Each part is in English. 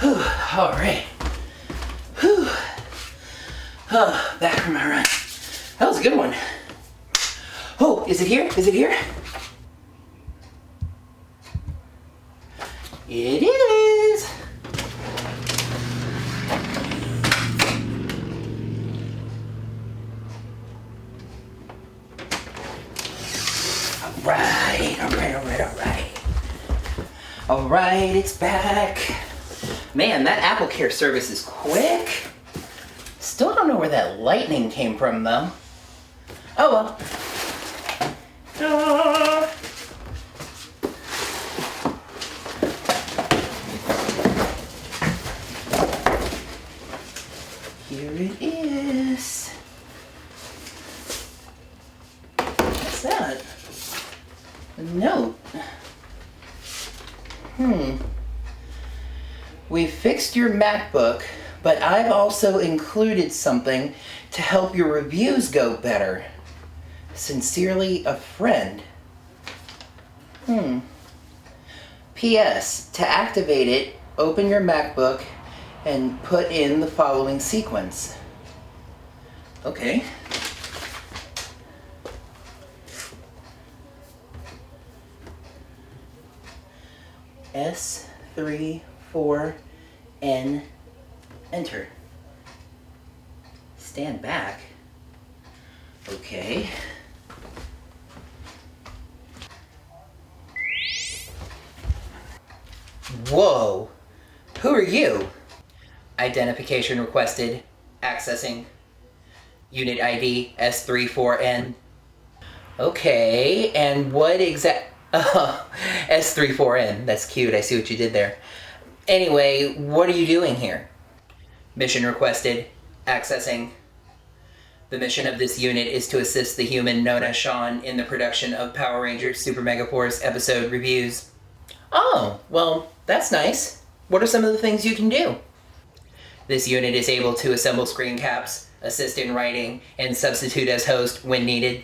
Whew, all right. Whew. Oh, back from my run. That was a good one. Oh, is it here? Is it here? It is. All right, it's back. Man, that AppleCare service is quick. Still don't know where that lightning came from, though. Oh well. Here it is. What's that? A note. We fixed your MacBook, but I've also included something to help your reviews go better. Sincerely, a friend. P.S. To activate it, open your MacBook and put in the following sequence. Okay. S34N, enter. Stand back. Okay. Whoa. Who are you? Identification requested. Accessing. Unit ID S34N. Okay, and what Oh, S34N. That's cute. I see what you did there. Anyway, what are you doing here? Mission requested. Accessing. The mission of this unit is to assist the human known as Sean in the production of Power Rangers Super Megaforce episode reviews. Oh, well, that's nice. What are some of the things you can do? This unit is able to assemble screen caps, assist in writing, and substitute as host when needed.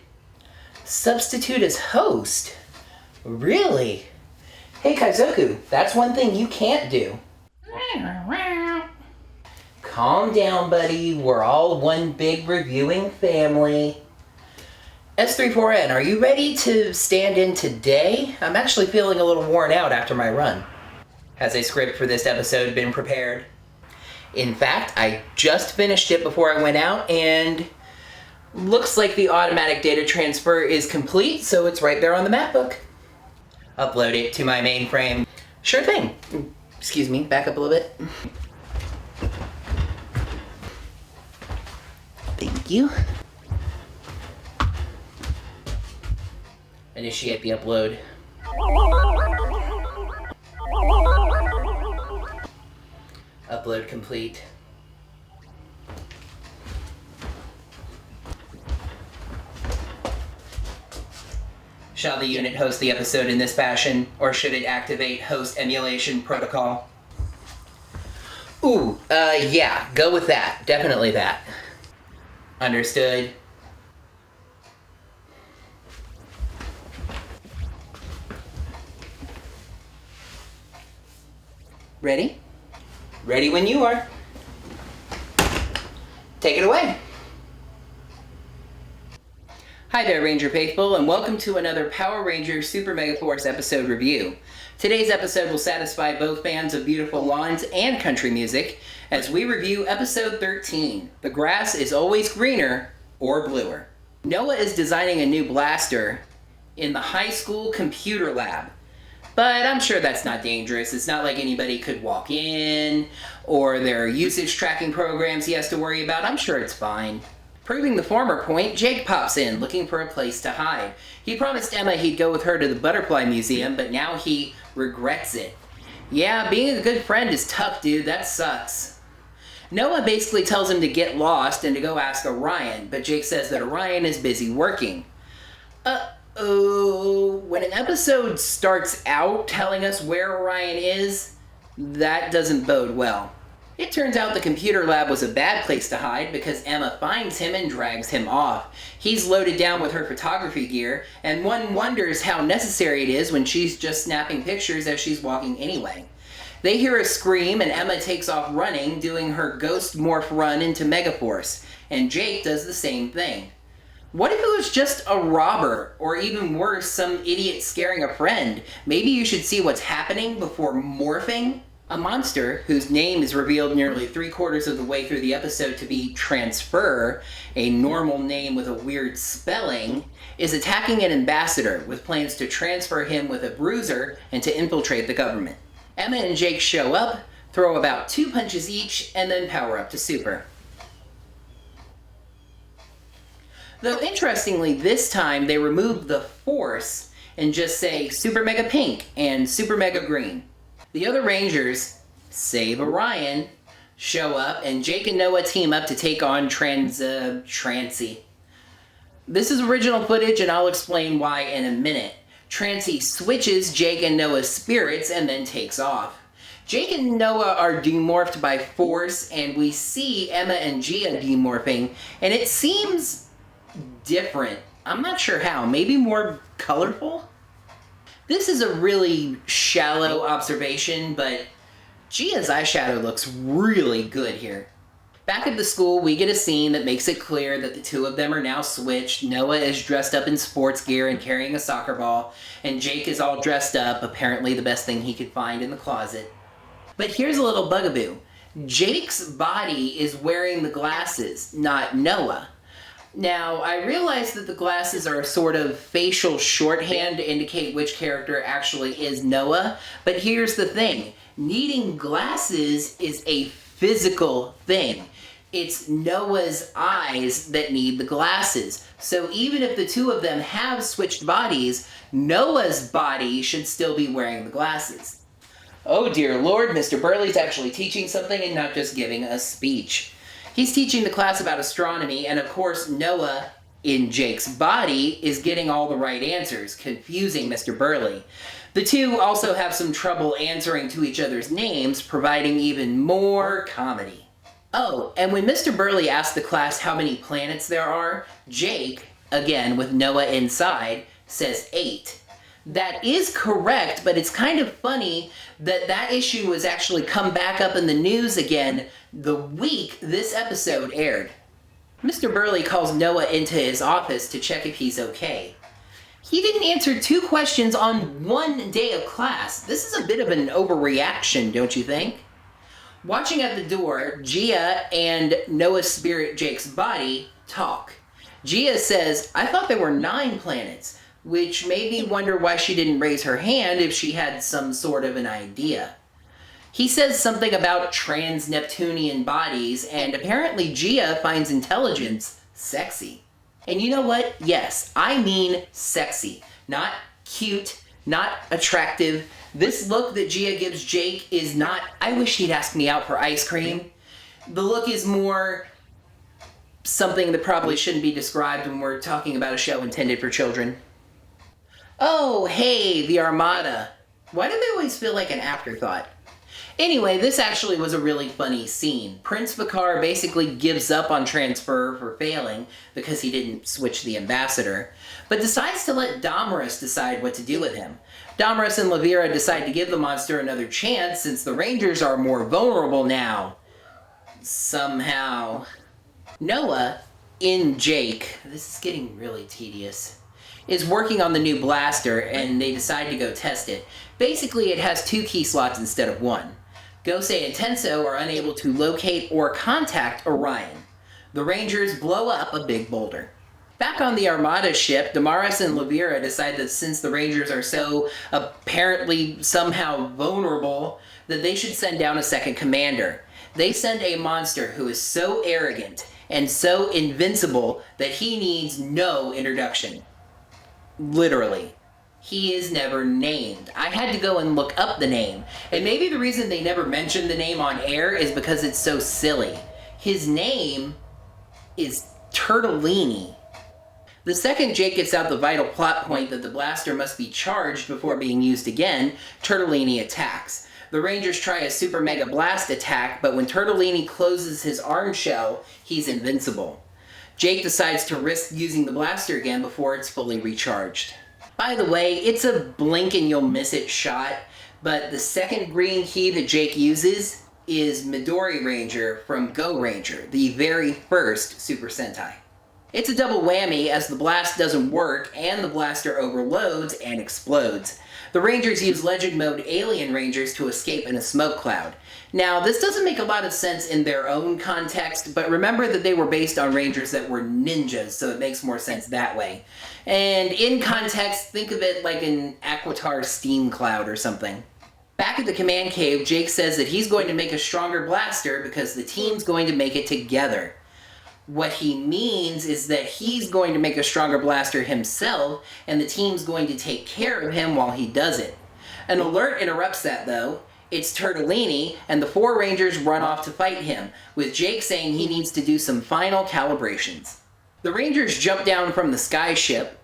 Substitute as host? Really? Hey Kaizoku, that's one thing you can't do. Calm down, buddy. We're all one big reviewing family. S34N, are you ready to stand in today? I'm actually feeling a little worn out after my run. Has a script for this episode been prepared? In fact, I just finished it before I went out, and looks like the automatic data transfer is complete, so it's right there on the MacBook. Upload it to my mainframe. Sure thing. Excuse me, back up a little bit. Thank you. Initiate the upload. Upload complete. Shall the unit host the episode in this fashion, or should it activate host emulation protocol? Ooh, yeah, go with that. Definitely that. Understood. Ready? Ready when you are. Take it away. Hi there, Ranger Faithful, and welcome to another Power Rangers Super Megaforce episode review. Today's episode will satisfy both fans of beautiful lawns and country music as we review episode 13, The Grass is Always Greener or Bluer. Noah is designing a new blaster in the high school computer lab. But I'm sure that's not dangerous. It's not like anybody could walk in, or there are usage tracking programs he has to worry about. I'm sure it's fine. Proving the former point, Jake pops in, looking for a place to hide. He promised Emma he'd go with her to the Butterfly Museum, but now he regrets it. Yeah, being a good friend is tough, dude. That sucks. Noah basically tells him to get lost and to go ask Orion, but Jake says that Orion is busy working. When an episode starts out telling us where Orion is, that doesn't bode well. It turns out the computer lab was a bad place to hide because Emma finds him and drags him off. He's loaded down with her photography gear, and one wonders how necessary it is when she's just snapping pictures as she's walking anyway. They hear a scream and Emma takes off running, doing her ghost morph run into Megaforce, and Jake does the same thing. What if it was just a robber, or even worse, some idiot scaring a friend? Maybe you should see what's happening before morphing? A monster, whose name is revealed nearly 3/4 of the way through the episode to be Transfer, a normal name with a weird spelling, is attacking an ambassador with plans to transfer him with a bruiser and to infiltrate the government. Emma and Jake show up, throw about 2 punches each, and then power up to super. Though interestingly, this time they remove the Force and just say Super Mega Pink and Super Mega Green. The other Rangers, save Orion, show up and Jake and Noah team up to take on Trancy. This is original footage and I'll explain why in a minute. Trancy switches Jake and Noah's spirits and then takes off. Jake and Noah are demorphed by Force and we see Emma and Gia demorphing and it seems different. I'm not sure how. Maybe more colorful? This is a really shallow observation, but Gia's eyeshadow looks really good here. Back at the school, we get a scene that makes it clear that the two of them are now switched. Noah is dressed up in sports gear and carrying a soccer ball, and Jake is all dressed up, apparently the best thing he could find in the closet. But here's a little bugaboo. Jake's body is wearing the glasses, not Noah. Now, I realize that the glasses are a sort of facial shorthand to indicate which character actually is Noah, but here's the thing. Needing glasses is a physical thing. It's Noah's eyes that need the glasses. So even if the two of them have switched bodies, Noah's body should still be wearing the glasses. Oh dear Lord, Mr. Burley's actually teaching something and not just giving a speech. He's teaching the class about astronomy, and of course Noah, in Jake's body, is getting all the right answers, confusing Mr. Burley. The two also have some trouble answering to each other's names, providing even more comedy. Oh, and when Mr. Burley asks the class how many planets there are, Jake, again with Noah inside, says 8. That is correct, but it's kind of funny that that issue was actually come back up in the news again the week this episode aired. Mr. Burley calls Noah into his office to check if he's okay. He didn't answer 2 questions on 1 day of class. This is a bit of an overreaction, don't you think? Watching at the door, Gia and Noah's spirit Jake's body talk. Gia says, "I thought there were 9 planets," which made me wonder why she didn't raise her hand if she had some sort of an idea. He says something about trans-Neptunian bodies, and apparently Gia finds intelligence sexy. And you know what? Yes, I mean sexy. Not cute, not attractive. This look that Gia gives Jake is not, I wish he'd ask me out for ice cream. The look is more something that probably shouldn't be described when we're talking about a show intended for children. Oh, hey, the Armada. Why do they always feel like an afterthought? Anyway, this actually was a really funny scene. Prince Vakar basically gives up on Transfer for failing because he didn't switch the ambassador, but decides to let Damaris decide what to do with him. Damaris and Levira decide to give the monster another chance since the Rangers are more vulnerable now. Somehow. Noah, in Jake, this is getting really tedious, is working on the new blaster and they decide to go test it. Basically, it has 2 key slots instead of 1. Gose and Tenso are unable to locate or contact Orion. The Rangers blow up a big boulder. Back on the Armada ship, Damaris and Levira decide that since the Rangers are so apparently somehow vulnerable, that they should send down a second commander. They send a monster who is so arrogant and so invincible that he needs no introduction. Literally. He is never named. I had to go and look up the name. And maybe the reason they never mentioned the name on air is because it's so silly. His name is Turtellini. The second Jake gets out the vital plot point that the blaster must be charged before being used again, Turtellini attacks. The Rangers try a super mega blast attack, but when Turtellini closes his arm shell, he's invincible. Jake decides to risk using the blaster again before it's fully recharged. By the way, it's a blink and you'll miss it shot, But the second green key that Jake uses is Midori Ranger from Go Ranger, the very first Super Sentai. It's a double whammy as the blast doesn't work and the blaster overloads and explodes. The Rangers use Legend Mode Alien Rangers to escape in a smoke cloud. Now, this doesn't make a lot of sense in their own context, but remember that they were based on Rangers that were ninjas, so it makes more sense that way. And in context, think of it like an Aquitar steam cloud or something. Back at the command cave, Jake says that he's going to make a stronger blaster because the team's going to make it together. What he means is that he's going to make a stronger blaster himself, and the team's going to take care of him while he does it. An alert interrupts that, though. It's Turtellini, and the 4 Rangers run off to fight him, with Jake saying he needs to do some final calibrations. The Rangers jump down from the sky ship.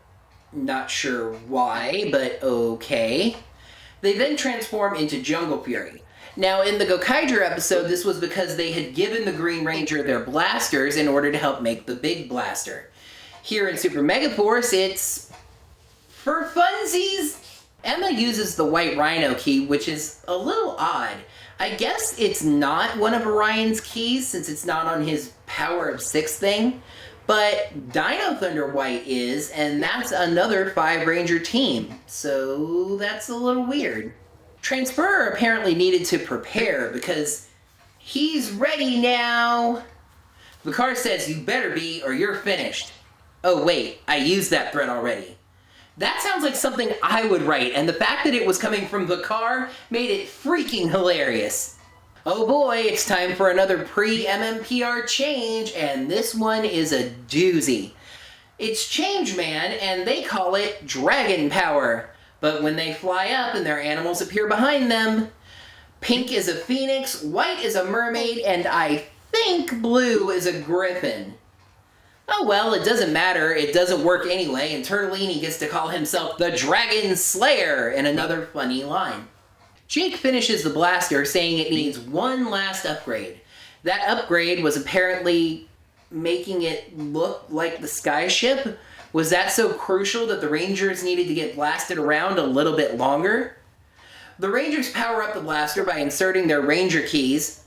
Not sure why, but okay. They then transform into Jungle Fury. Now, in the Gokaiger episode, this was because they had given the Green Ranger their blasters in order to help make the big blaster. Here in Super Megaforce, it's for funsies. Emma uses the White Rhino key, which is a little odd. I guess it's not one of Orion's keys, since it's not on his Power of 6 thing, but Dino Thunder White is, and that's another 5 Ranger team, so that's a little weird. Transferer apparently needed to prepare because he's ready now. The car says you better be or you're finished. Oh wait, I used that threat already. That sounds like something I would write, and the fact that it was coming from the car made it freaking hilarious. Oh boy, it's time for another pre-MMPR change, and this one is a doozy. It's Changeman, and they call it Dragon Power. But when they fly up and their animals appear behind them, pink is a phoenix, white is a mermaid, and I think blue is a griffin. Oh well, it doesn't matter, it doesn't work anyway, and Turtellini gets to call himself the Dragon Slayer in another funny line. Jake finishes the blaster saying it needs one last upgrade. That upgrade was apparently making it look like the sky ship. Was that so crucial that the Rangers needed to get blasted around a little bit longer? The Rangers power up the blaster by inserting their Ranger keys,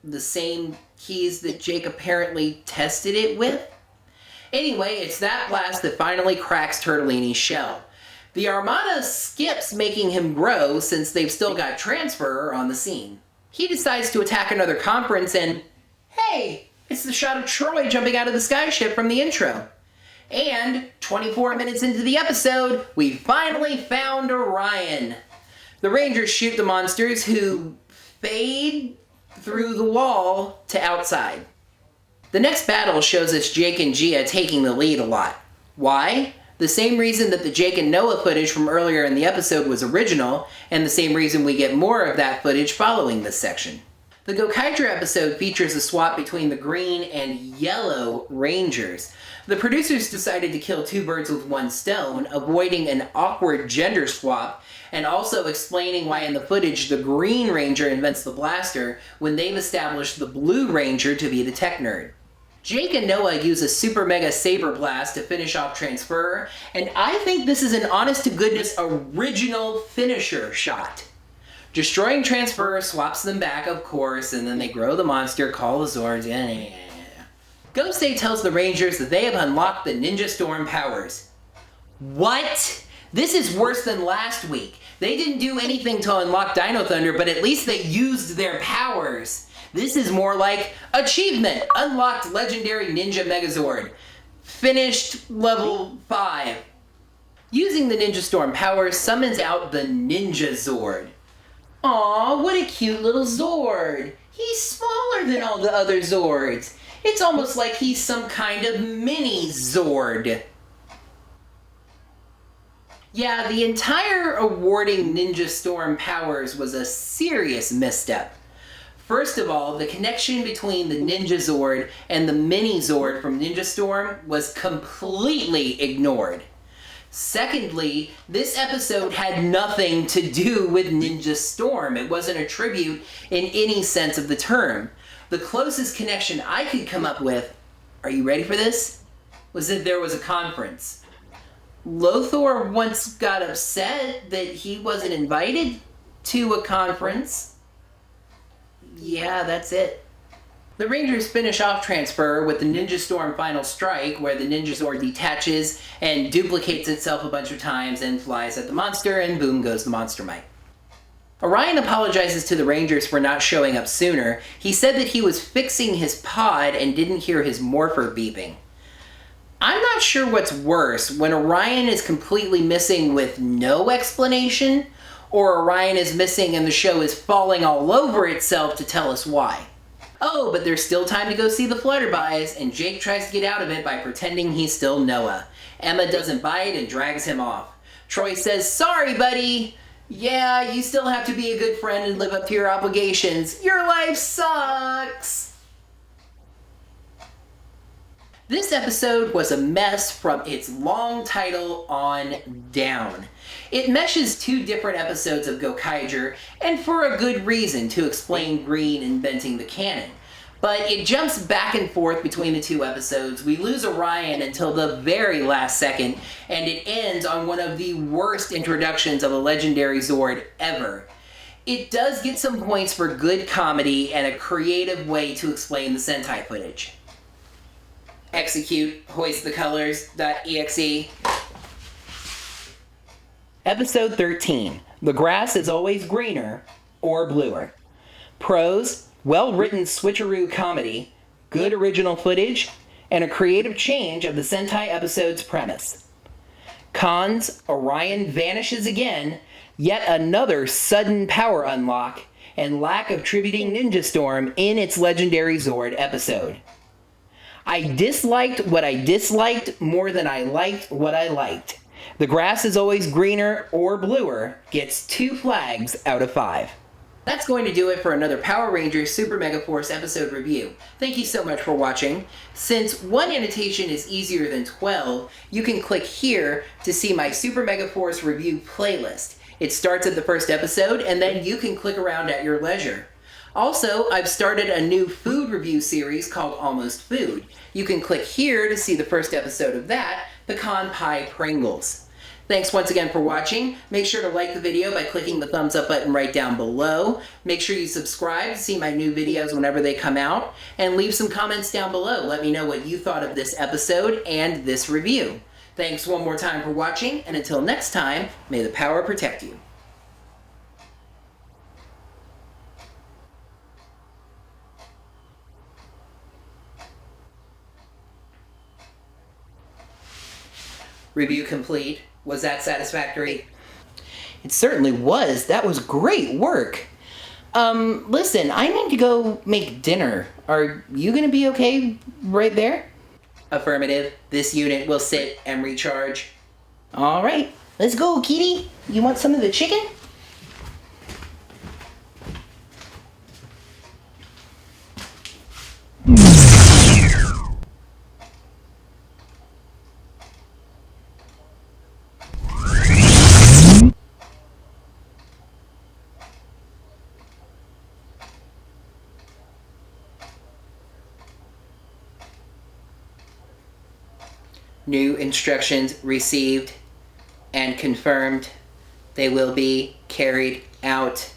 the same keys that Jake apparently tested it with. Anyway, it's that blast that finally cracks Turtellini's shell. The Armada skips making him grow since they've still got Transferer on the scene. He decides to attack another conference and, hey, it's the shot of Troy jumping out of the sky ship from the intro. And 24 minutes into the episode, we finally found Orion. The Rangers shoot the monsters who fade through the wall to outside. The next battle shows us Jake and Gia taking the lead a lot. Why? The same reason that the Jake and Noah footage from earlier in the episode was original, and the same reason we get more of that footage following this section. The Gokaiger episode features a swap between the green and yellow Rangers. The producers decided to kill 2 birds with 1 stone, avoiding an awkward gender swap, and also explaining why in the footage the Green Ranger invents the blaster when they've established the Blue Ranger to be the tech nerd. Jake and Noah use a Super Mega Saber Blast to finish off Transferer, and I think this is an honest-to-goodness original finisher shot. Destroying Transferer swaps them back, of course, and then they grow the monster, call the Zords, Ghost Day tells the Rangers that they have unlocked the Ninja Storm powers. What? This is worse than last week. They didn't do anything to unlock Dino Thunder, but at least they used their powers. This is more like achievement. Unlocked Legendary Ninja Megazord. Finished level 5. Using the Ninja Storm power summons out the Ninja Zord. Aw, what a cute little Zord. He's smaller than all the other Zords. It's almost like he's some kind of mini Zord. Yeah, the entire awarding Ninja Storm powers was a serious misstep. First of all, the connection between the Ninja Zord and the Mini Zord from Ninja Storm was completely ignored. Secondly, this episode had nothing to do with Ninja Storm. It wasn't a tribute in any sense of the term. The closest connection I could come up with, are you ready for this? Was that there was a conference. Lothor once got upset that he wasn't invited to a conference. Yeah, that's it. The Rangers finish off Transfer with the Ninja Storm Final Strike, where the Ninja Zord detaches and duplicates itself a bunch of times and flies at the monster, and boom goes the Monster Mite. Orion apologizes to the Rangers for not showing up sooner. He said that he was fixing his pod and didn't hear his morpher beeping. I'm not sure what's worse, when Orion is completely missing with no explanation, or Orion is missing and the show is falling all over itself to tell us why. Oh, but there's still time to go see the Flutterbys, and Jake tries to get out of it by pretending he's still Noah. Emma doesn't bite and drags him off. Troy says, "Sorry, buddy. Yeah, you still have to be a good friend and live up to your obligations. Your life sucks." This episode was a mess from its long title on down. It meshes two different episodes of Gokaiger, and for a good reason, to explain Green inventing the cannon. But it jumps back and forth between the two episodes. We lose Orion until the very last second, and it ends on one of the worst introductions of a legendary Zord ever. It does get some points for good comedy and a creative way to explain the Sentai footage. Execute hoist the colors.exe. Episode 13. The grass is always greener or bluer. Pros: well-written switcheroo comedy, good original footage, and a creative change of the Sentai episode's premise. Cons: Orion vanishes again, yet another sudden power unlock, and lack of tributing Ninja Storm in its legendary Zord episode. I disliked what I disliked more than I liked what I liked. The grass is always greener or bluer gets 2 flags out of 5. That's going to do it for another Power Rangers Super Megaforce episode review. Thank you so much for watching. Since one annotation is easier than 12, you can click here to see my Super Megaforce review playlist. It starts at the first episode, and then you can click around at your leisure. Also, I've started a new food review series called Almost Food. You can click here to see the first episode of that, Pecan Pie Pringles. Thanks once again for watching. Make sure to like the video by clicking the thumbs up button right down below. Make sure you subscribe to see my new videos whenever they come out, and leave some comments down below. Let me know what you thought of this episode and this review. Thanks one more time for watching, and until next time, may the power protect you. Review complete. Was that satisfactory? It certainly was. That was great work. Listen, I need to go make dinner. Are you gonna be okay right there? Affirmative. This unit will sit and recharge. All right, let's go, kitty. You want some of the chicken? New instructions received and confirmed. They will be carried out.